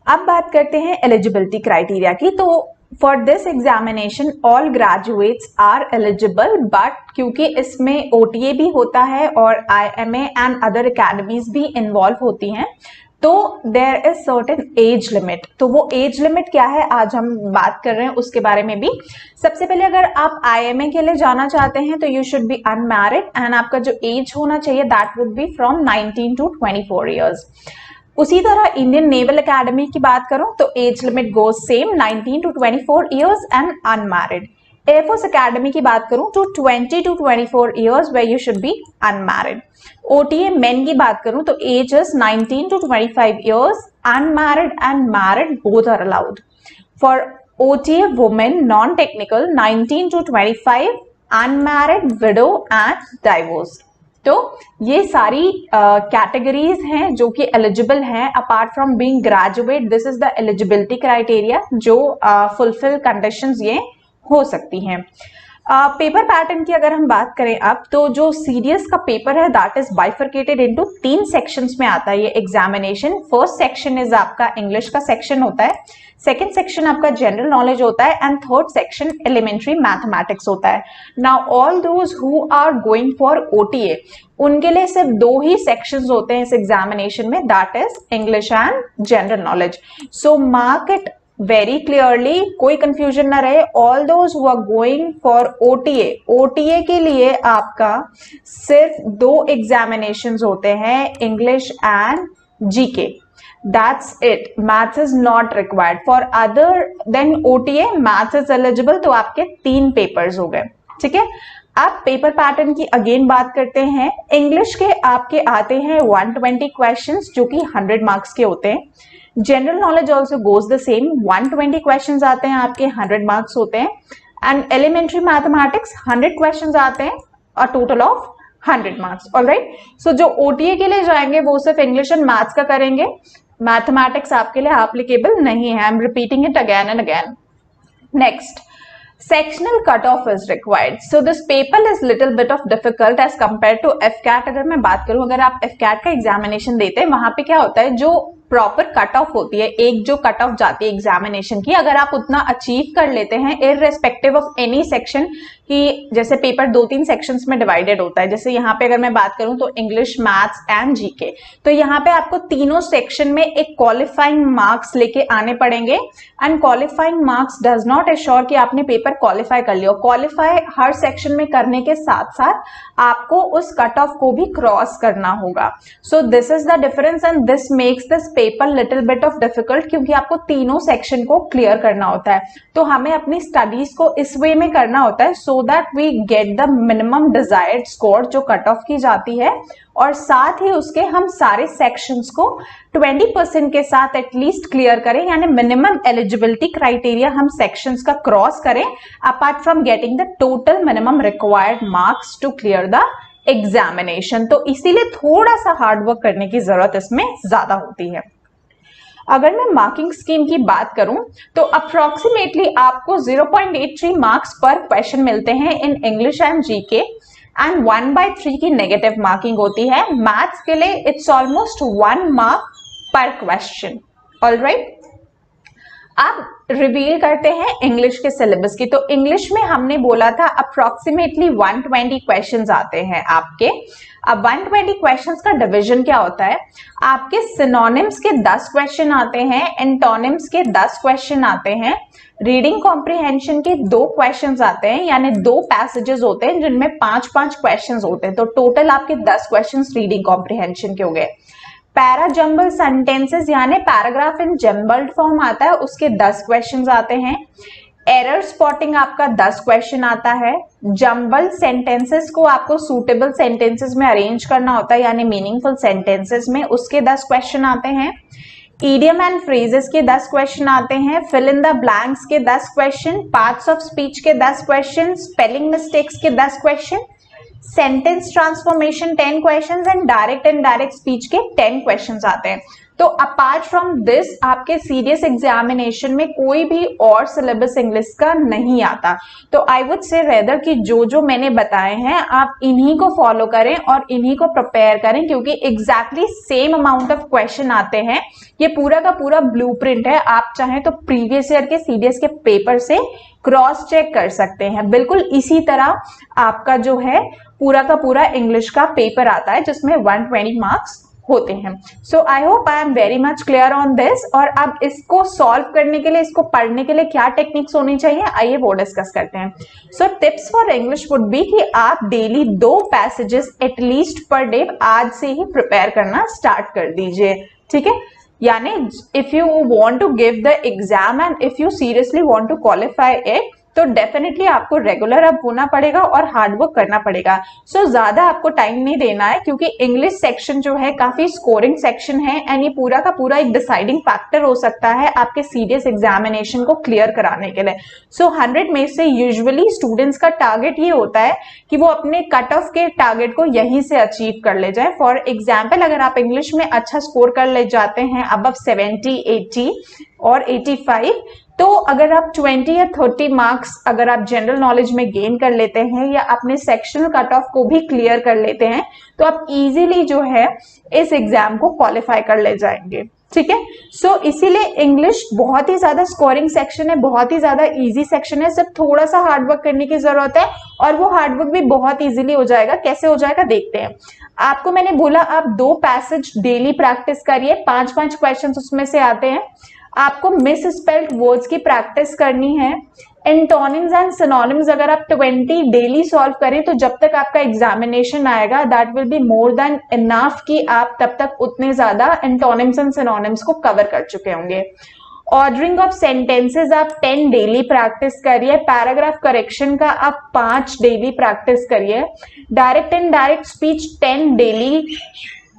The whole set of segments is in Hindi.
अब बात करते हैं एलिजिबिलिटी क्राइटेरिया की। तो for this examination all graduates are eligible, but क्योंकि इसमें ओटीए भी होता है और आईएमए एंड अदर एकेडमीज भी इन्वॉल्व होती हैं, तो there is certain age limit. तो वो एज लिमिट क्या है, आज हम बात कर रहे हैं उसके बारे में भी। सबसे पहले अगर आप आईएमए के लिए जाना चाहते हैं तो you should be unmarried and आपका जो एज होना चाहिए that would be from 19 to 24 years. उसी तरह इंडियन नेवल एकेडमी की बात करूं तो age limit goes same 19 to 24 years and unmarried. Air force academy की बात करूं तो 20 to 24 years where you should be unmarried. OTA men की बात करूं तो age is 19 to 25 years, unmarried and married both are allowed. For OTA women non technical 19 to 25, unmarried, widow and divorced. तो ये सारी कैटेगरीज हैं जो कि एलिजिबल हैं apart from being graduate. This is the eligibility criteria जो फुलफिल कंडीशंस ये हो सकती हैं। पेपर पैटर्न की अगर हम बात करें अब, तो जो सीडीएस का पेपर है that is bifurcated into 3 sections में आता है ये एग्जामिनेशन। फर्स्ट सेक्शन इज आपका इंग्लिश का सेक्शन होता है, सेकेंड सेक्शन आपका जनरल नॉलेज होता है and third section elementary mathematics होता है। Now all those who are going for OTA, उनके लिए सिर्फ 2 ही सेक्शंस होते हैं इस एग्जामिनेशन में, that is English and general knowledge. So mark it very clearly, कोई कंफ्यूजन ना रहे। All those who are going for OTA, OTA के लिए आपका सिर्फ 2 एग्जामिनेशंस होते हैं, English and GK, that's it. Maths is not required. For other than OTA maths is eligible, तो आपके 3 पेपर्स हो गए, ठीक है। अब पेपर पैटर्न की अगेन बात करते हैं। इंग्लिश के आपके आते हैं 120 क्वेश्चंस जो कि 100 मार्क्स के होते हैं। General knowledge also goes the same, 120 questions आते हैं आपके, 100 मार्क्स होते हैं। एंड एलिमेंट्री मैथमेटिक्स 100 क्वेश्चंस आते हैं, a total of 100 marks. Alright, so जो ओटीए के लिए जाएंगे वो सिर्फ इंग्लिश एंड मैथ्स का करेंगे, मैथमेटिक्स आपके लिए एप्लीकेबल नहीं है। I am repeating it again and again. Next, sectional cutoff is required. So this paper is little bit of difficult as compared to FCAT। अगर मैं बात करूं, अगर आप FCAT का एग्जामिनेशन देते हैं, वहां पे क्या होता है, जो प्रॉपर कट ऑफ होती है, एक जो कट ऑफ जाती है एग्जामिनेशन की, अगर आप उतना अचीव कर लेते हैं इररेस्पेक्टिव ऑफ एनी सेक्शन, कि जैसे पेपर 2-3 सेक्शंस में डिवाइडेड होता है, जैसे यहाँ पे अगर मैं बात करूं तो इंग्लिश, मैथ्स एंड जीके, तो यहाँ पे आपको तीनों सेक्शन में एक क्वालिफाइंग मार्क्स लेके आने पड़ेंगे। And qualifying marks does not assure कि आपने पेपर क्वालिफाई कर लिया। क्वालिफाई हर सेक्शन में करने के साथ साथ आपको उस कट ऑफ को भी क्रॉस करना होगा। So this is the difference and this makes this paper little bit of difficult, क्योंकि आपको तीनों सेक्शन को क्लियर करना होता है। तो हमें अपनी स्टडीज को इस वे में करना होता है so that we get the minimum desired score जो कट ऑफ की जाती है, और साथ ही उसके हम सारे सेक्शंस को 20% के साथ एटलीस्ट क्लियर करें, यानी मिनिमम एलिजिबिलिटी क्राइटेरिया हम सेक्शंस का क्रॉस करें apart from getting the total minimum required marks to clear the examination. तो इसीलिए थोड़ा सा हार्डवर्क करने की जरूरत इसमें ज्यादा होती है। अगर मैं मार्किंग स्कीम की बात करूं तो अप्रोक्सीमेटली आपको 0.83 मार्क्स पर क्वेश्चन मिलते हैं in English and GK, and 1/3 की नेगेटिव मार्किंग होती है। मैथ्स के लिए इट्स ऑलमोस्ट 1 मार्क पर क्वेश्चन। ऑलराइट, अब रिवील करते हैं इंग्लिश के सिलेबस की। तो इंग्लिश में हमने बोला था अप्रोक्सीमेटली 120 क्वेश्चंस आते हैं आपके। अब 120 क्वेश्चंस का डिवीजन क्या होता है, आपके सिनोनिम्स के 10 क्वेश्चन आते हैं, एंटोनिम्स के 10 क्वेश्चन आते हैं, रीडिंग कॉम्प्रिहेंशन के 2 क्वेश्चंस आते हैं, यानी 2 पैसेजेस होते हैं जिनमें 5-5 क्वेश्चंस होते हैं। तो टोटल आपके 10 क्वेश्चंस रीडिंग कॉम्प्रिहेंशन के हो गए। पैरा जंबल सेंटेंसेस यानी पैराग्राफ इन जंबल्ड फॉर्म आता है, उसके 10 क्वेश्चंस आते हैं। एरर स्पॉटिंग आपका 10 क्वेश्चन आता है। जंबल सेंटेंसेस को आपको सूटेबल सेंटेंसेस में अरेंज करना होता है, यानी मीनिंगफुल सेंटेंसेस में, उसके 10 क्वेश्चन आते हैं। इडियम एंड फ्रेजेस के 10 क्वेश्चन आते हैं। फिल इन द ब्लैंक्स के 10 क्वेश्चन, पार्ट्स ऑफ स्पीच के 10 क्वेश्चन, स्पेलिंग मिस्टेक्स के 10 question, sentence transformation 10 questions and direct speech के 10 क्वेश्चंस आते हैं। तो अपार्ट फ्रॉम दिस आपके सीरियस एग्जामिनेशन में कोई भी और सिलेबस इंग्लिश का नहीं आता। तो आई वुड से रेदर कि जो जो मैंने बताए हैं आप इन्हीं को फॉलो करें और इन्हीं को प्रिपेयर करें, क्योंकि exactly same amount of question आते हैं। ये पूरा का पूरा ब्लूप्रिंट है, आप चाहें तो प्रीवियस ईयर के सीडीएस के पेपर से क्रॉस चेक कर सकते हैं। बिल्कुल इसी तरह आपका जो है पूरा का पूरा इंग्लिश का पेपर आता है जिसमें 120 मार्क्स होते हैं। So I hope I am very much clear on this. और अब इसको सॉल्व करने के लिए, इसको पढ़ने के लिए क्या टेक्निक्स होनी चाहिए, आइए वो डिस्कस करते हैं। So tips for English would be कि आप daily 2 passages at least per day आज से ही प्रिपेयर करना स्टार्ट कर दीजिए, ठीक है। यानी if you want to give the exam and if you seriously want to qualify it, तो डेफिनेटली आपको रेगुलर अब होना पड़ेगा और हार्ड वर्क करना पड़ेगा। सो ज्यादा आपको टाइम नहीं देना है, क्योंकि इंग्लिश सेक्शन जो है काफी स्कोरिंग सेक्शन है एंड ये पूरा का पूरा एक डिसाइडिंग फैक्टर हो सकता है आपके सीरियस एग्जामिनेशन को क्लियर कराने के लिए। सो 100 में से यूजुअली स्टूडेंट्स का टारगेट ये होता है कि वो अपने कट ऑफ के टारगेट को यहीं से अचीव कर ले जाए। फॉर एग्जाम्पल, अगर आप इंग्लिश में अच्छा स्कोर कर ले जाते हैं अबव 70, 80 और 85, तो अगर आप 20 या 30 मार्क्स अगर आप जनरल नॉलेज में गेन कर लेते हैं या अपने सेक्शनल कट ऑफ को भी क्लियर कर लेते हैं, तो आप इजीली जो है इस एग्जाम को क्वालिफाई कर ले जाएंगे, ठीक है। सो इसीलिए इंग्लिश बहुत ही ज्यादा स्कोरिंग सेक्शन है, बहुत ही ज्यादा इजी सेक्शन है, सिर्फ थोड़ा सा हार्ड वर्क करने की जरूरत है और वो हार्ड वर्क भी बहुत इजीली हो जाएगा। कैसे हो जाएगा देखते हैं। आपको मैंने बोला आप 2 पैसेज डेली प्रैक्टिस करिए, 5-5 क्वेश्चन उसमें से आते हैं। आपको मिस स्पेल्ड वर्ड्स की प्रैक्टिस करनी है। एंटोनिम्स एंड सिनोनिम्स अगर आप 20 डेली सॉल्व करें तो जब तक आपका एग्जामिनेशन आएगा that will be more than enough कि आप तब तक उतने ज्यादा एंटोनिम्स एंड सिनोनिम्स को कवर कर चुके होंगे। ऑर्डरिंग ऑफ सेंटेंसेस आप 10 डेली प्रैक्टिस करिए। पैराग्राफ करेक्शन का आप 5 डेली प्रैक्टिस करिए। Direct and direct speech 10 daily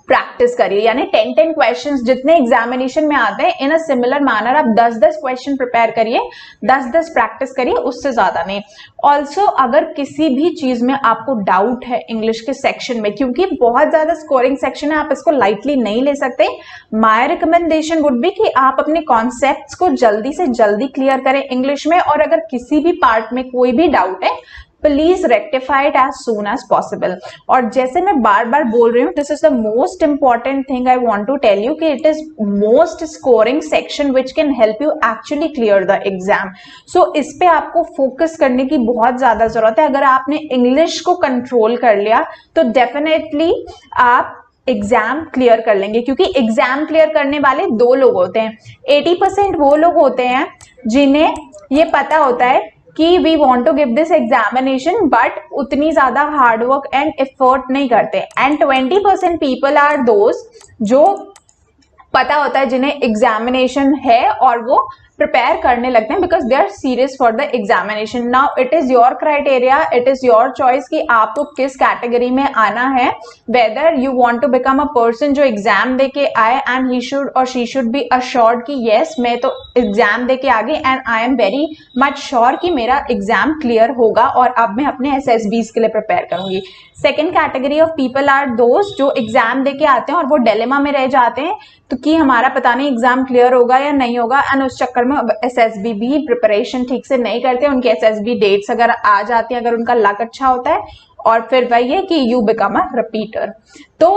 practice करिए, यानी 10 क्वेश्चंस जितने एग्जामिनेशन में आते हैं इन अ सिमिलर मैनर आप 10 क्वेश्चन प्रिपेयर करिए, 10 प्रैक्टिस करिए, उससे ज्यादा नहीं। ऑल्सो अगर किसी भी चीज में आपको डाउट है इंग्लिश के सेक्शन में, क्योंकि बहुत ज्यादा स्कोरिंग सेक्शन है, आप इसको लाइटली नहीं ले सकते। माय रिकमेंडेशन वुड बी कि आप अपने कॉन्सेप्ट्स को जल्दी से जल्दी क्लियर करें इंग्लिश में, और अगर किसी भी पार्ट में कोई भी डाउट है please rectify it as soon as possible. और जैसे मैं बार बार बोल रही हूँ, this is the most important thing I want to tell you कि it is most scoring section which can help you actually clear the exam. So इस पे आपको फोकस करने की बहुत ज्यादा जरूरत है। अगर आपने इंग्लिश को कंट्रोल कर लिया तो डेफिनेटली आप एग्जाम क्लियर कर लेंगे, क्योंकि एग्जाम क्लियर करने वाले 2 लोग होते हैं। 80% वो लोग होते हैं जिन्हें ये पता होता है कि we want to give this examination but उतनी ज्यादा हार्ड वर्क एंड एफर्ट नहीं करते। एंड 20% पीपल आर दोज जो पता होता है जिन्हें एग्जामिनेशन है और वो प्रिपेयर करने लगते हैं because they are serious for the examination. Now it is your criteria, it is your choice कि आपको किस कैटेगरी में आना है। Whether you want to become a person जो एग्जाम दे के आए एंड ही शुड और शी शुड बी अश्योर्ड कि यस मैं तो एग्जाम दे के आ गई and I am very much sure कि मेरा एग्जाम क्लियर होगा और अब मैं अपने SSBs के लिए प्रिपेयर करूंगी। Second category of people are दोस्त जो एग्जाम दे के आते हैं और वो डिलेमा में रह जाते हैं तो कि हमारा पता नहीं एग्जाम क्लियर होगा या नहीं होगा, एंड उस चक्कर में SSB भी प्रिपरेशन ठीक से नहीं करते। उनके SSB डेट्स अगर आ जाती हैं, अगर उनका लक अच्छा होता है, और फिर वही है कि यू बिकम अ रिपीटर। तो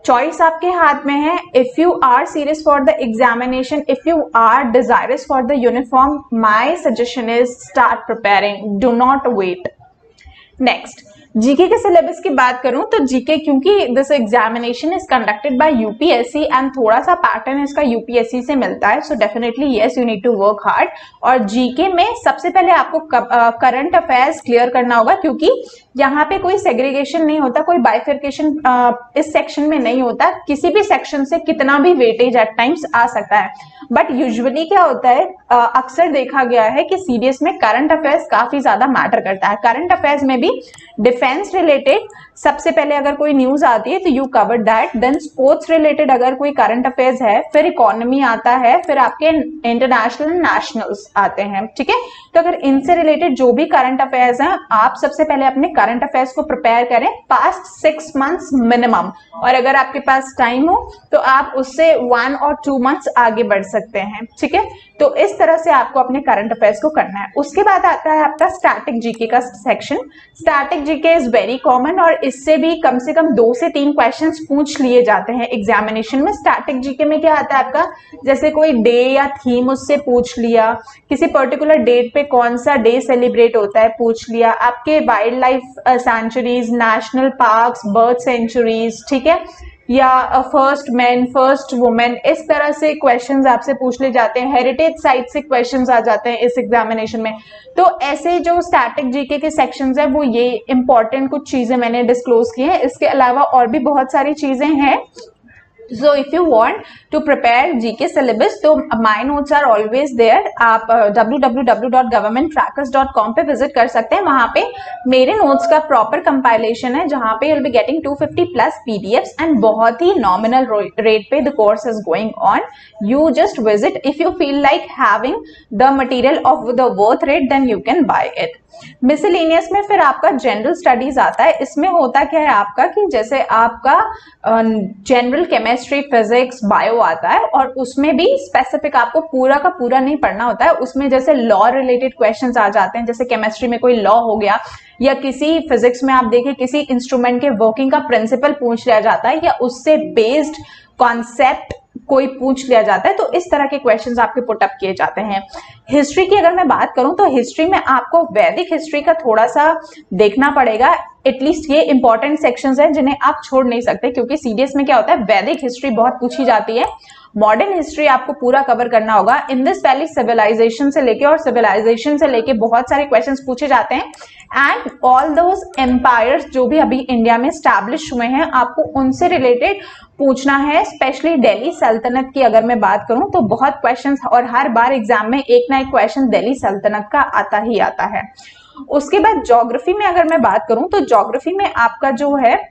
चॉइस आपके हाथ में है। If you are serious for the examination, if you are desirous for the uniform, my suggestion is start preparing, do not wait. Next, GK के सिलेबस की बात करूं तो जीके, क्योंकि this examination is conducted by UPSC and थोड़ा सा पैटर्न इसका यूपीएससी से मिलता है, so definitely yes you need to work hard. और जीके में सबसे पहले आपको करंट अफेयर्स क्लियर करना होगा, क्योंकि यहाँ पे कोई सेग्रीगेशन नहीं होता, कोई बाइफिकेशन इस सेक्शन में नहीं होता। किसी भी सेक्शन से कितना भी वेटेज एट टाइम्स आ सकता है, बट यूजुअली क्या होता है, अक्सर देखा गया है कि सीडीएस में करंट अफेयर्स काफी ज्यादा मैटर करता है। करंट अफेयर्स में भी डिफेंस रिलेटेड सबसे पहले अगर कोई न्यूज आती है तो you cover that, then sports related अगर कोई करंट अफेयर्स है, फिर इकोनॉमी आता है, फिर आपके इंटरनेशनल नेशनल्स आते हैं, ठीक है। तो अगर इनसे रिलेटेड जो भी करंट अफेयर्स हैं, आप सबसे पहले अपने करंट अफेयर्स को प्रिपेयर करें पास्ट 6 मंथ्स मिनिमम, और अगर आपके पास टाइम हो तो आप उससे 1 और 2 मंथ्स आगे बढ़ सकते हैं, ठीक है। तो इस तरह से आपको अपने करंट अफेयर्स को करना है। उसके बाद आता है आपका स्टैटिक जीके का section. Static GK is very common और इससे भी कम से कम 2 से 3 क्वेश्चंस पूछ लिए जाते हैं एग्जामिनेशन में। स्टैटिक जीके में क्या आता है आपका, जैसे कोई डे या थीम उससे पूछ लिया, किसी पर्टिकुलर डेट पे कौन सा डे सेलिब्रेट होता है पूछ लिया, आपके wild life sanctuaries, national parks, bird sanctuaries, ठीक है, या फर्स्ट मैन फर्स्ट वुमेन, इस तरह से क्वेश्चंस आपसे पूछ ले जाते हैं। हेरिटेज साइट से क्वेश्चंस आ जाते हैं इस एग्जामिनेशन में। तो ऐसे जो स्टैटिक जीके के सेक्शंस है वो ये इंपॉर्टेंट कुछ चीजें मैंने डिस्क्लोज की हैं। इसके अलावा और भी बहुत सारी चीजें हैं। So if you want to prepare GK syllabus, तो my notes are always there. आप www.governmenttrackers.com पे विजिट कर सकते हैं। वहां पे मेरे नोट्स का प्रॉपर कंपाइलेशन है, जहां पे you'll be getting 250 plus PDFs and बहुत ही nominal rate पे the course is going on. You just visit. If you feel like having the material of the worth rate, then you can buy it. Miscellaneous में फिर आपका जनरल स्टडीज आता है। इसमें होता क्या है आपका कि जैसे आपका जनरल केमिस्ट्री, फिजिक्स, बायो आता है और उसमें भी स्पेसिफिक आपको पूरा का पूरा नहीं पढ़ना होता है। उसमें जैसे लॉ रिलेटेड क्वेश्चंस आ जाते हैं, जैसे केमिस्ट्री में कोई लॉ हो गया, या किसी फिजिक्स में आप देखिए किसी इंस्ट्रूमेंट के वर्किंग का प्रिंसिपल पूछ लिया जाता है, या उससे बेस्ड कॉन्सेप्ट कोई पूछ लिया जाता है। तो इस तरह के क्वेश्चंस आपके पुटअप किए जाते हैं। हिस्ट्री की अगर मैं बात करूं तो हिस्ट्री में आपको वैदिक हिस्ट्री का थोड़ा सा देखना पड़ेगा। एटलीस्ट ये इंपॉर्टेंट सेक्शंस हैं जिन्हें आप छोड़ नहीं सकते, क्योंकि सीडीएस में क्या होता है, वैदिक हिस्ट्री बहुत पूछी जाती है। मॉडर्न हिस्ट्री आपको पूरा कवर करना होगा। इंडस वैली सिविलाइजेशन से लेके और सिविलाइजेशन से लेके बहुत सारे क्वेश्चंस पूछे जाते हैं। एंड ऑल दोज एम्पायर्स जो भी अभी इंडिया में स्टैब्लिश हुए हैं, आपको उनसे रिलेटेड पूछना है। स्पेशली दिल्ली सल्तनत की अगर मैं बात करूं तो बहुत क्वेश्चंस, और हर बार एग्जाम में एक ना एक क्वेश्चन दिल्ली सल्तनत का आता ही आता है। उसके बाद ज्योग्राफी में अगर मैं बात करूं तो ज्योग्राफी में आपका जो है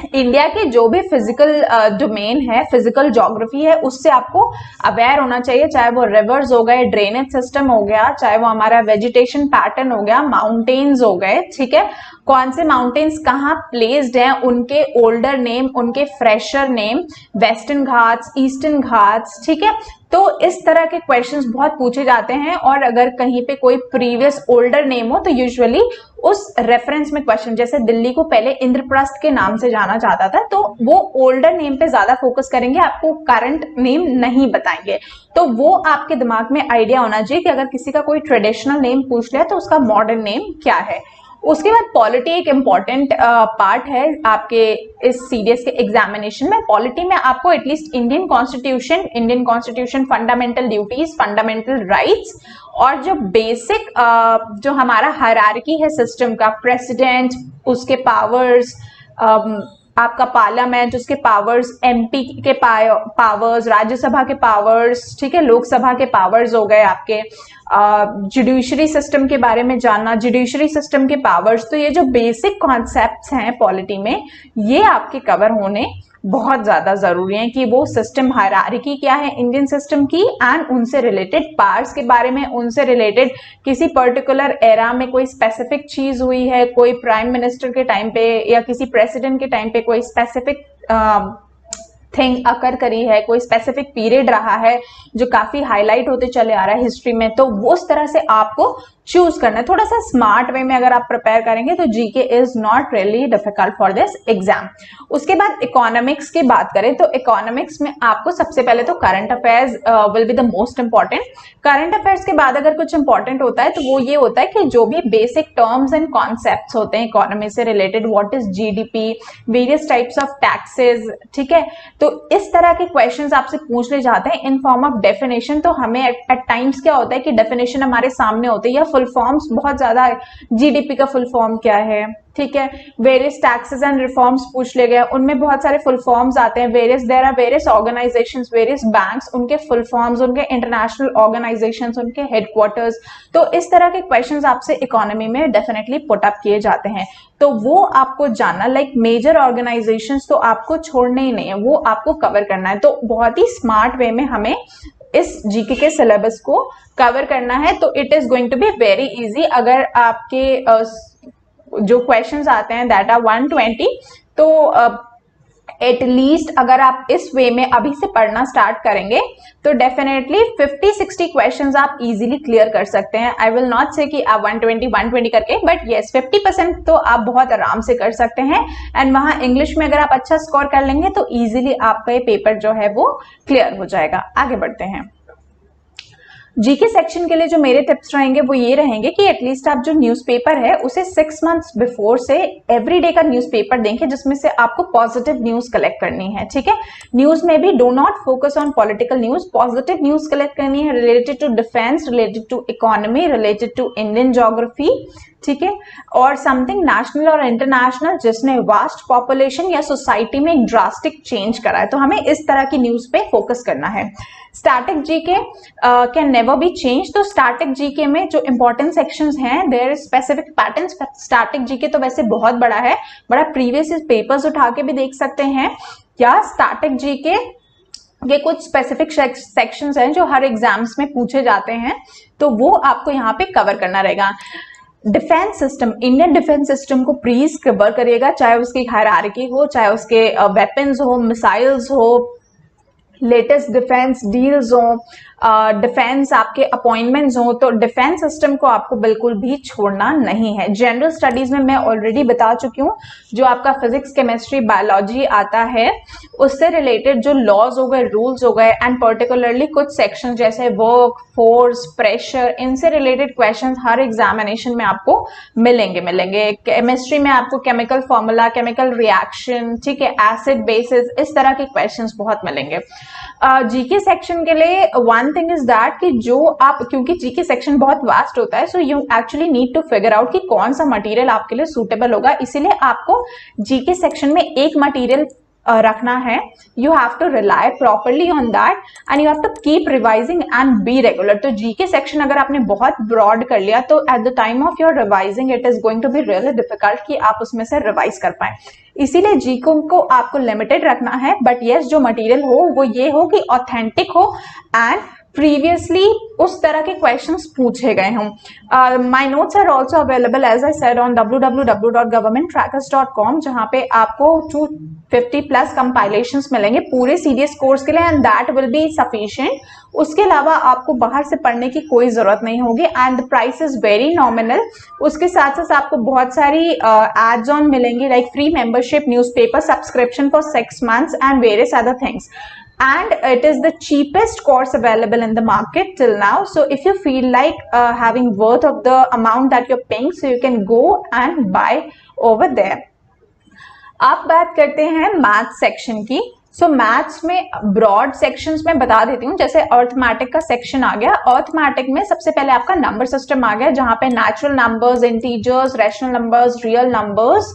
इंडिया के जो भी फिजिकल डोमेन है, फिजिकल ज्योग्राफी है, उससे आपको अवेयर होना चाहिए। चाहे वो रिवर्स हो गए, ड्रेनेज सिस्टम हो गया, चाहे वो हमारा वेजिटेशन पैटर्न हो गया, माउंटेन्स हो गए, ठीक है, कौन से माउंटेन्स कहाँ प्लेस्ड हैं, उनके ओल्डर नेम, उनके fresher name, western Ghats, eastern Ghats, ठीक है। तो इस तरह के क्वेश्चंस बहुत पूछे जाते हैं। और अगर कहीं पे कोई प्रीवियस ओल्डर नेम हो तो यूजुअली उस रेफरेंस में क्वेश्चन, जैसे दिल्ली को पहले इंद्रप्रस्थ के नाम से जाना जाता था, तो वो ओल्डर नेम पे ज्यादा फोकस करेंगे, आपको करंट नेम नहीं बताएंगे। तो वो आपके दिमाग में आइडिया होना चाहिए कि अगर किसी का कोई ट्रेडिशनल नेम पूछ लिया तो उसका मॉडर्न नेम क्या है। उसके बाद पॉलिटी एक इम्पॉर्टेंट पार्ट है आपके इस सीडीएस के एग्जामिनेशन में। पॉलिटी में आपको at least Indian constitution, fundamental duties, fundamental rights, और जो बेसिक जो हमारा हायरार्की है सिस्टम का, प्रेसिडेंट, उसके पावर्स, आपका पार्लियामेंट, उसके पावर्स, एमपी के पावर्स, राज्यसभा के पावर्स, ठीक है, लोकसभा के पावर्स हो गए आपके, जुडिशरी सिस्टम के बारे में जानना, जुडिशरी सिस्टम के पावर्स। तो ये जो बेसिक कॉन्सेप्ट्स हैं पॉलिटी में, ये आपके कवर होने बहुत ज्यादा जरूरी है कि वो सिस्टम, हायरार्की क्या है इंडियन सिस्टम की, एंड उनसे रिलेटेड पार्ट्स के बारे में, उनसे रिलेटेड किसी पर्टिकुलर एरा में कोई स्पेसिफिक चीज हुई है, कोई प्राइम मिनिस्टर के टाइम पे या किसी प्रेसिडेंट के टाइम पे कोई स्पेसिफिक थिंग अकर करी है, कोई स्पेसिफिक पीरियड रहा है जो काफी हाईलाइट होते चले आ रहा है हिस्ट्री में, तो वो उस तरह से आपको चूज करना है। थोड़ा सा स्मार्ट वे में अगर आप प्रिपेयर करेंगे तो GK is not really difficult for this exam. उसके बाद इकोनॉमिक्स की बात करें तो इकोनॉमिक्स में आपको सबसे पहले तो current affairs will be the most important. Current affairs के बाद अगर कुछ इंपॉर्टेंट होता है तो वो ये होता है कि जो भी बेसिक टर्म्स एंड कॉन्सेप्ट्स होते हैं इकोनॉमी से related, what is GDP, various types of taxes, ठीक है, तो इस तरह के क्वेश्चंस आपसे पूछ ले जाते हैं इन फॉर्म ऑफ डेफिनेशन। तो हमें एट टाइम्स क्या होता है कि डेफिनेशन हमारे सामने होती है, या फुल फॉर्म्स बहुत ज्यादा, जीडीपी का फुल फॉर्म क्या है, ठीक है। वेरियस टैक्सेस एंड रिफॉर्म्स पूछ ले गया, उनमें बहुत सारे फुल फॉर्म्स आते हैं, various there are various organisations, various banks, उनके फुल फॉर्म्स, उनके इंटरनेशनल ऑर्गेनाइजेशंस, उनके हेडक्वार्टर्स। तो इस तरह के क्वेश्चंस आपसे इकोनॉमी में डेफिनेटली पुट अप किए जाते हैं, तो वो आपको जानना, लाइक मेजर ऑर्गेनाइजेशंस तो आपको छोड़ने ही नहीं है, वो आपको कवर करना है। तो बहुत ही स्मार्ट वे में हमें इस जीके के सिलेबस को कवर करना है। तो it is going to be very easy. अगर आपके जो क्वेश्चंस आते हैं दैट आर 120, तो एटलीस्ट अगर आप इस वे में अभी से पढ़ना स्टार्ट करेंगे तो डेफिनेटली 50-60 क्वेश्चंस आप इजीली क्लियर कर सकते हैं। आई विल नॉट से कि आप 120 करके, बट यस 50% तो आप बहुत आराम से कर सकते हैं। एंड वहां इंग्लिश में अगर आप अच्छा स्कोर कर लेंगे तो इजीली आपका ये पेपर जो है वो क्लियर हो जाएगा। आगे बढ़ते हैं। जीके सेक्शन के लिए जो मेरे टिप्स रहेंगे वो ये रहेंगे कि एटलीस्ट आप जो न्यूज़पेपर है उसे 6 मंथ्स बिफोर से एवरीडे का न्यूज़पेपर देखें, जिसमें से आपको पॉजिटिव न्यूज कलेक्ट करनी है। ठीक है, न्यूज में भी do not focus on political news, positive news collect करनी है related to defence, related to economy, related to Indian geography, ठीक है, और समथिंग नेशनल और इंटरनेशनल जिसने वास्ट पॉपुलेशन या सोसाइटी में एक ड्रास्टिक चेंज करा है। तो हमें इस तरह की न्यूज पे फोकस करना है। Static GK can never be change. तो स्टैटिक जीके में जो इंपॉर्टेंट सेक्शंस हैं there is specific patterns. Static GK तो वैसे बहुत बड़ा है, बड़ा प्रीवियस पेपर्स उठा के भी देख सकते हैं, या स्टैटिक जीके ये कुछ स्पेसिफिक सेक्शंस हैं जो हर एग्जाम्स में पूछे जाते हैं, तो वो आपको यहाँ पे कवर करना रहेगा। Defence system, Indian defence system को प्लीज कवर करिएगा, चाहे उसकी हायरार्की हो, चाहे उसके वेपन्स हो, मिसाइल्स हो, लेटेस्ट डिफेंस डील्स हो, डिफेंस आपके अपॉइंटमेंट्स हो, तो डिफेंस सिस्टम को आपको बिल्कुल भी छोड़ना नहीं है। जनरल स्टडीज में मैं ऑलरेडी बता चुकी हूँ, जो आपका फिजिक्स, केमिस्ट्री, बायोलॉजी आता है उससे रिलेटेड जो लॉज हो गए, रूल्स हो गए, एंड पर्टिकुलरली कुछ सेक्शन जैसे वर्क, फोर्स, प्रेशर, इनसे रिलेटेड क्वेश्चंस हर एग्जामिनेशन में आपको मिलेंगे। केमिस्ट्री में आपको केमिकल फॉर्मूला, केमिकल रिएक्शन, ठीक है, एसिड बेसिस, इस तरह के क्वेश्चंस बहुत मिलेंगे। जीके सेक्शन के लिए वन थिंग इज दैट कि जो आप, क्योंकि जीके सेक्शन बहुत वास्ट होता है, so you actually need to figure out कि कौन सा मटेरियल आपके लिए सूटेबल होगा। इसीलिए आपको जीके सेक्शन में एक मटेरियल रखना है। You have to rely properly on that and you have to keep revising and be regular. तो जीके सेक्शन अगर आपने बहुत ब्रॉड कर लिया तो at the time of your revising it is going to be really difficult कि आप उसमें से रिवाइज कर पाए। इसीलिए जीके को आपको लिमिटेड रखना है, बट यस जो मटेरियल हो वो ये हो कि ऑथेंटिक हो एंड प्रीवियसली उस तरह के क्वेश्चंस पूछे गए हों। My notes are also available as I said on www.governmenttrackers.com, जहां पे आपको 250+ कंपाइलेशंस मिलेंगे पूरे सीडीएस कोर्स के लिए, and that will be sufficient. उसके अलावा आपको बाहर से पढ़ने की कोई जरूरत नहीं होगी, and the price is very nominal. उसके साथ साथ आपको बहुत सारी एड्स ऑन मिलेंगी, like free membership, newspaper subscription for 6 months and various other things. And it is the cheapest course available in the market till now. So if you feel like having worth of the amount that you're paying, so you can go and buy over there. अब बात करते हैं मैथ सेक्शन की। सो मैथ्स में ब्रॉड सेक्शंस में बता देती हूँ, जैसे अर्थमेटिक का सेक्शन आ गया। अर्थमेटिक में सबसे पहले आपका नंबर सिस्टम आ गया, जहां पे natural numbers, integers, rational numbers, real numbers,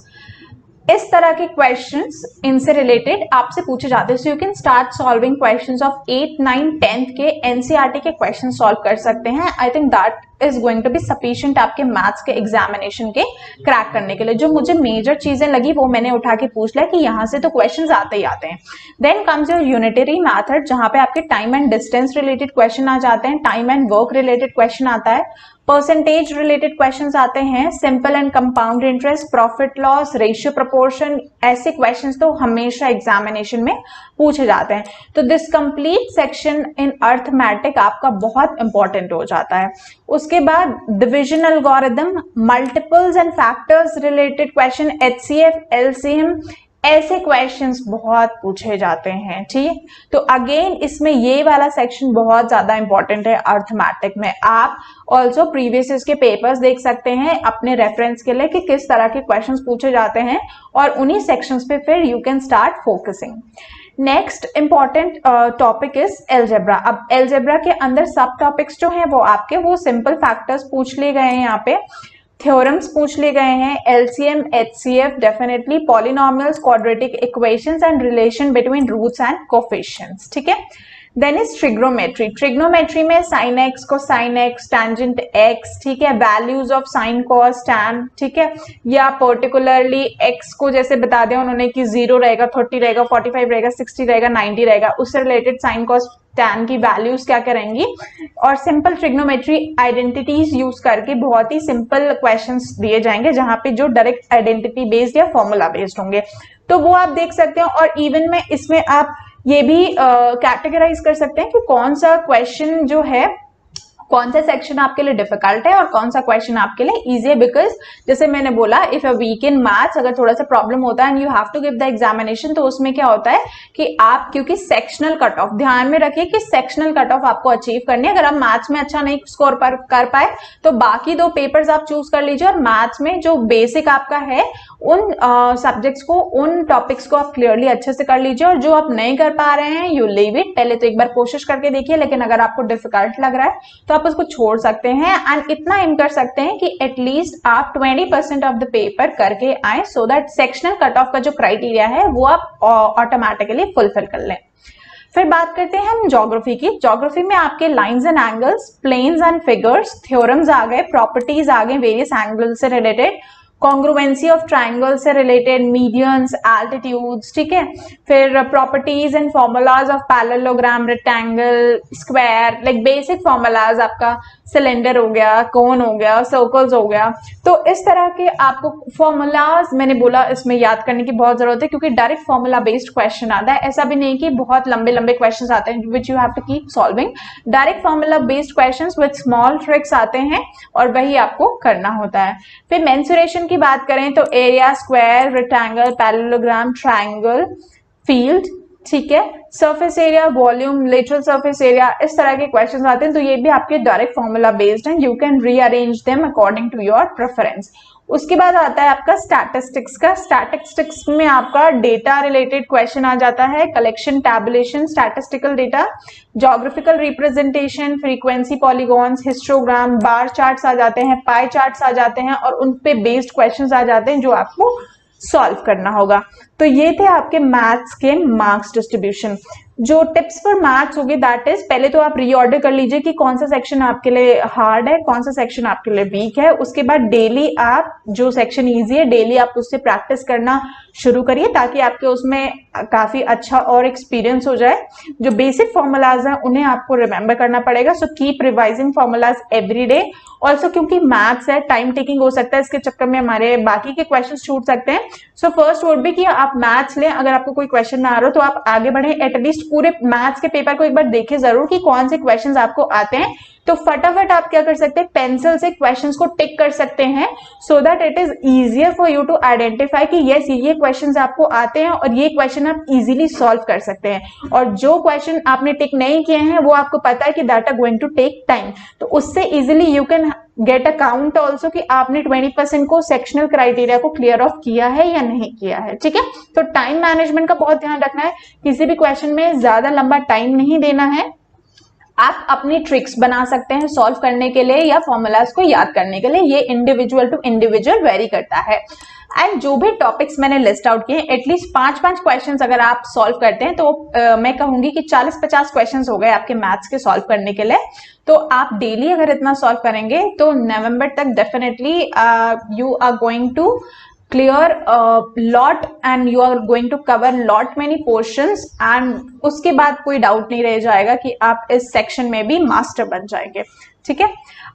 इस तरह के क्वेश्चंस इनसे रिलेटेड आपसे पूछे जाते हैं। सो you can start solving questions of 8, 9, 10th के एनसीईआरटी के क्वेश्चन सॉल्व कर सकते हैं। I think that is going to be sufficient आपके मैथ्स के एग्जामिनेशन के क्रैक करने के लिए। जो मुझे मेजर चीजें लगी वो मैंने उठा के पूछ लिया कि यहाँ से तो क्वेश्चंस आते ही आते हैं। Then comes your unitary method, जहां पे आपके time and distance related question आ जाते हैं, time and work related question आता है, परसेंटेज रिलेटेड क्वेश्चंस आते हैं, simple and compound interest, profit loss, ratio proportion, ऐसे क्वेश्चंस तो हमेशा एग्जामिनेशन में पूछे जाते हैं। तो this complete section in arithmetic आपका बहुत इंपॉर्टेंट हो जाता है। उसके बाद division algorithm, multiples and factors related question, HCF, LCM, ऐसे क्वेश्चंस बहुत पूछे जाते हैं। ठीक, तो अगेन इसमें ये वाला सेक्शन बहुत ज्यादा इंपॉर्टेंट है अर्थमेटिक में। आप ऑल्सो प्रीवियस के पेपर्स देख सकते हैं अपने रेफरेंस के लिए कि किस तरह के क्वेश्चंस पूछे जाते हैं, और उन्हीं सेक्शंस पे फिर you can start focusing. Next important topic is algebra. अब एलजेब्रा के अंदर सब टॉपिक्स जो हैं वो आपके वो सिंपल फैक्टर्स पूछ लिए गए हैं यहाँ पे। थ्योरम्स पूछ लिए गए हैं, LCM, HCF, definitely polynomials, quadratic equations and relation between roots and coefficients, ठीक है। Then is trigonometry. ट्रिग्नोमेट्री में sine x, cosine x, tangent x, ठीक है, values of sine, cos, tan, ठीक है, या पर्टिकुलरली एक्स को जैसे बता दें उन्होंने कि 0 रहेगा, 30 रहेगा, 45 रहेगा, 60 रहेगा, 90 रहेगा, उससे रिलेटेड साइन, कॉस, टैन की वैल्यूज क्या करेंगी, और सिंपल ट्रिग्नोमेट्री आइडेंटिटीज यूज करके बहुत ही सिंपल क्वेश्चंस दिए जाएंगे जहां पे जो डायरेक्ट आइडेंटिटी बेस्ड या फॉर्मूला बेस्ड होंगे, तो वो आप देख सकते हैं। और इवन में इसमें आप ये भी कैटेगराइज कर सकते हैं कि कौन सा क्वेश्चन जो है, कौन सा सेक्शन आपके लिए डिफिकल्ट है और कौन सा क्वेश्चन आपके लिए इजी है। बिकॉज जैसे मैंने बोला, if a weak in maths, अगर थोड़ा सा प्रॉब्लम होता है and you have to give the examination, तो उसमें क्या होता है कि आप, क्योंकि सेक्शनल कट ऑफ, ध्यान में रखिए कि सेक्शनल कट ऑफ आपको अचीव करनी है। अगर आप मैथ्स में अच्छा नहीं स्कोर कर पाए तो बाकी 2 पेपर्स आप चूज कर लीजिए, और मैथ्स में जो बेसिक आपका है उन सब्जेक्ट्स को, उन टॉपिक्स को आप क्लियरली अच्छे से कर लीजिए, और जो आप नहीं कर पा रहे हैं यू लीव इट। पहले तो एक बार कोशिश करके देखिए, लेकिन अगर आपको डिफिकल्ट लग रहा है तो आप उसको छोड़ सकते हैं। एंड इतना एम कर सकते हैं कि एटलीस्ट आप 20% ऑफ द पेपर करके आए, so that sectional cut off का जो क्राइटेरिया है वो आप ऑटोमेटिकली फुलफिल कर लें। फिर बात करते हैं हम ज्योग्राफी की। ज्योग्राफी में आपके lines and angles, planes and figures, theorems आ गए, प्रॉपर्टीज आ गए वेरियस एंगल से रिलेटेड, कॉन्ग्रुएंसी ऑफ ट्राइंगल से रिलेटेड, मीडियंस, एल्टीट्यूड्स, ठीक है, फिर properties and formulas of parallelogram, rectangle, square, like basic formulas, आपका सिलेंडर हो गया, कोन हो गया, सर्कल्स हो गया। तो इस तरह के आपको फॉर्मूलाज, मैंने बोला इसमें याद करने की बहुत जरूरत है, क्योंकि डायरेक्ट फॉर्मूला बेस्ड क्वेश्चन आता है, ऐसा भी नहीं कि बहुत लंबे लंबे क्वेश्चंस आते हैं which you have to keep solving. Direct formula based questions with small tricks आते हैं और वही आपको करना होता है। फिर मेंसुरेशन की बात करें तो area, square, rectangle, parallelogram, triangle, field, ठीक है, surface area, volume, lateral surface area, इस तरह के क्वेश्चंस आते हैं। तो ये भी आपके डायरेक्ट फॉर्मूला बेस्ड हैं, you can rearrange them according to your preference. उसके बाद आता है आपका स्टैटिस्टिक्स का। स्टैटिस्टिक्स में आपका डेटा रिलेटेड क्वेश्चन आ जाता है, collection, tabulation, statistical data, geographical representation, frequency, polygons, histogram, bar charts आ जाते हैं, पाई चार्ट्स आ जाते हैं, और उन पे बेस्ड क्वेश्चंस आ जाते हैं जो आपको सॉल्व करना होगा। तो ये थे आपके मैथ्स के मार्क्स डिस्ट्रीब्यूशन। जो टिप्स फॉर मैथ्स होगी दैट इज, पहले तो आप रीऑर्डर कर लीजिए कि कौन सा सेक्शन आपके लिए हार्ड है, कौन सा सेक्शन आपके लिए वीक है। उसके बाद डेली आप जो सेक्शन इजी है डेली आप उससे प्रैक्टिस करना शुरू करिए, ताकि आपके उसमें काफी अच्छा और एक्सपीरियंस हो जाए। जो बेसिक फॉर्मूलाज हैं उन्हें आपको रिमेंबर करना पड़ेगा, so keep revising formulas every day. Also क्योंकि मैथ्स है, टाइम टेकिंग हो सकता है, इसके चक्कर में हमारे बाकी के क्वेश्चन छूट सकते हैं। सो फर्स्ट वुड बी कि आप मैथ्स लें, अगर आपको कोई क्वेश्चन ना आ रहा हो तो आप आगे बढ़े, एटलीस्ट पूरे मैथ्स के पेपर को एक बार देखें जरूर कि कौन से क्वेश्चंस आपको आते हैं। तो फटाफट आप क्या कर सकते हैं, पेंसिल से क्वेश्चंस को टिक कर सकते हैं, so that it is easier for you to identify कि यस ये क्वेश्चंस आपको आते हैं और ये क्वेश्चन आप इजीली सॉल्व कर सकते हैं। और जो क्वेश्चन आपने टिक नहीं किए हैं वो आपको पता है कि that are going to take time, तो उससे easily you can get a count also कि आपने 20% को सेक्शनल क्राइटेरिया को क्लियर ऑफ किया है या नहीं किया है, ठीक है। तो टाइम मैनेजमेंट का बहुत ध्यान रखना है, किसी भी क्वेश्चन में ज्यादा लंबा टाइम नहीं देना है। आप अपनी ट्रिक्स बना सकते हैं सॉल्व करने के लिए या फॉर्मूलाज को याद करने के लिए, ये इंडिविजुअल टू इंडिविजुअल वेरी करता है। एंड जो भी टॉपिक्स मैंने लिस्ट आउट किए, एटलीस्ट 5-5 क्वेश्चंस अगर आप सॉल्व करते हैं तो मैं कहूंगी कि 40-50 क्वेश्चंस हो गए आपके मैथ्स के सॉल्व करने के लिए। तो आप डेली अगर इतना सॉल्व करेंगे तो नवंबर तक definitely you are going to clear lot and you are going to cover lot many portions, and उसके बाद कोई डाउट नहीं रह जाएगा कि आप इस सेक्शन में भी मास्टर बन जाएंगे, ठीक है।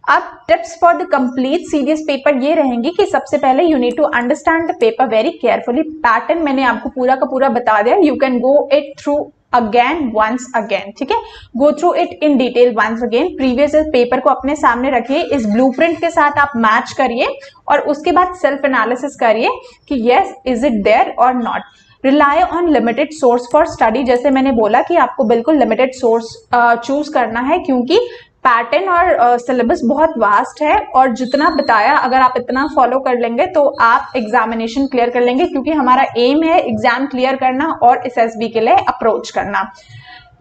अब tips for the complete series paper ये रहेंगी कि सबसे पहले you need to understand the paper very carefully. Pattern मैंने आपको पूरा का पूरा बता दिया, you can go it through again once again, ठीक है, go through it in detail once again. Previous paper को अपने सामने रखिए, इस ब्लूप्रिंट के साथ आप मैच करिए और उसके बाद सेल्फ एनालिसिस करिए कि यस इज इट देयर और not. Rely on limited source for study, जैसे मैंने बोला कि आपको बिल्कुल लिमिटेड सोर्स चूज करना है, क्योंकि पैटर्न और सिलेबस बहुत वास्ट है और जितना बताया अगर आप इतना फॉलो कर लेंगे तो आप एग्जामिनेशन क्लियर कर लेंगे, क्योंकि हमारा एम है एग्जाम क्लियर करना और एसएसबी के लिए अप्रोच करना।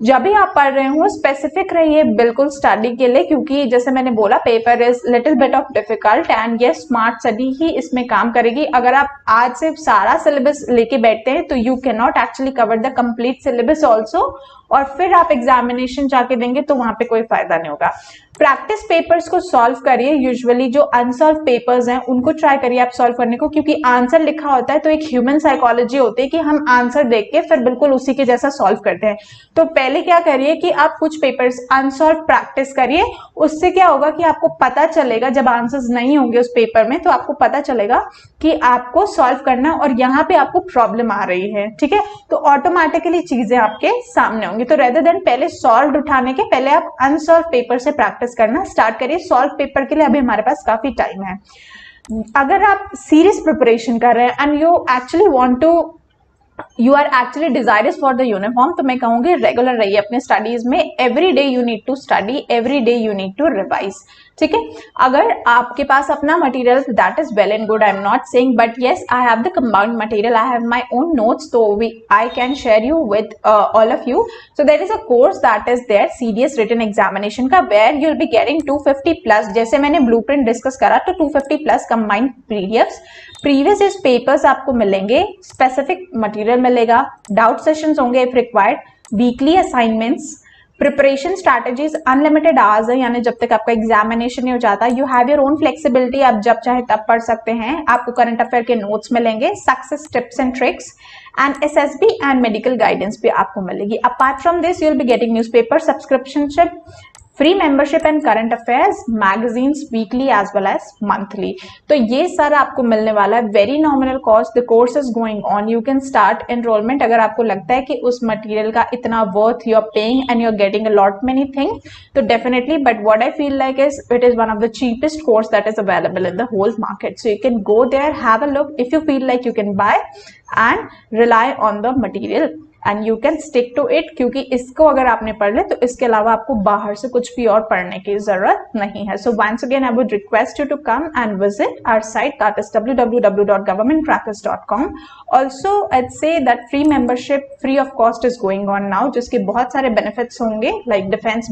जब भी आप पढ़ रहे हो स्पेसिफिक रहिए बिल्कुल स्टडी के लिए, क्योंकि जैसे मैंने बोला paper is little bit of difficult and ये स्मार्ट स्टडी ही इसमें काम करेगी। अगर आप आज से सारा सिलेबस लेके बैठते हैं तो you can not actually cover the complete syllabus also, और फिर आप एग्जामिनेशन जाके देंगे तो वहां पे कोई फायदा नहीं होगा। प्रैक्टिस पेपर्स को सॉल्व करिए, यूजुअली जो अनसॉल्व पेपर्स हैं उनको ट्राई करिए आप सॉल्व करने को, क्योंकि आंसर लिखा होता है तो एक ह्यूमन साइकोलॉजी होती है कि हम आंसर देख के फिर बिल्कुल उसी के जैसा सॉल्व करते हैं। तो पहले क्या करिए कि आप कुछ पेपर्स अनसॉल्व प्रैक्टिस करिए, उससे क्या होगा कि आपको पता चलेगा जब आंसर्स नहीं होंगे उस पेपर में तो आपको पता चलेगा कि आपको सॉल्व करना और यहाँ पे आपको प्रॉब्लम आ रही है, ठीक है। तो ऑटोमेटिकली चीजें आपके सामने होंगी। तो रेदर देन पहले सॉल्व उठाने के पहले आप अनसॉल्व पेपर से प्रैक्टिस करना स्टार्ट करिए। सॉल्व पेपर के लिए अभी हमारे पास काफी टाइम है। अगर आप सीरियस प्रिपरेशन कर रहे हैं and you are actually desirous for the uniform, तो मैं कहूंगी रेगुलर रहिए अपने स्टडीज में। Every day you need to study, every day you need to revise, ठीक है। अगर आपके पास अपना material that is well and good, I am not saying, but yes I have the compound material, I have my own notes, तो I can share you with all of you. So there is a course that is there CDS written examination का, where you will be getting 250 plus, जैसे मैंने ब्लूप्रिंट डिस्कस करा तो 250 plus combined PDFs, previous years papers आपको मिलेंगे, स्पेसिफिक मटेरियल मिलेगा, डाउट सेशंस होंगे if required, weekly assignments, preparation strategies, unlimited hours है, यानी जब तक आपका एग्जामिनेशन नहीं हो जाता। You have your own flexibility, आप जब चाहे तब पढ़ सकते हैं। आपको करंट अफेयर के नोट्स मिलेंगे, success tips and tricks and SSB and medical guidance भी आपको मिलेगी। Apart from this you will be getting newspaper subscriptionship, free membership and current affairs, magazines weekly as well as monthly. तो ये सारा आपको मिलने वाला है, very nominal cost, the course is going on, you can start enrolment. अगर आपको लगता है कि उस मटेरियल का इतना worth you are paying and you are getting a lot many thing, तो definitely, but what I feel like is it is one of the cheapest course that is available in the whole market. So you can go there, have a look, if you feel like you can buy and rely on the material and you can stick to it, क्योंकि इसको अगर आपने पढ़ ले तो इसके अलावा आपको बाहर से कुछ भी और पढ़ने की जरूरत नहीं है। So once again I would request you to come and visit our site that is www.governmentcrackers.com. Also I'd say that free membership free of cost is going on now, जिसके बहुत सारे बेनिफिट्स होंगे लाइक डिफेंस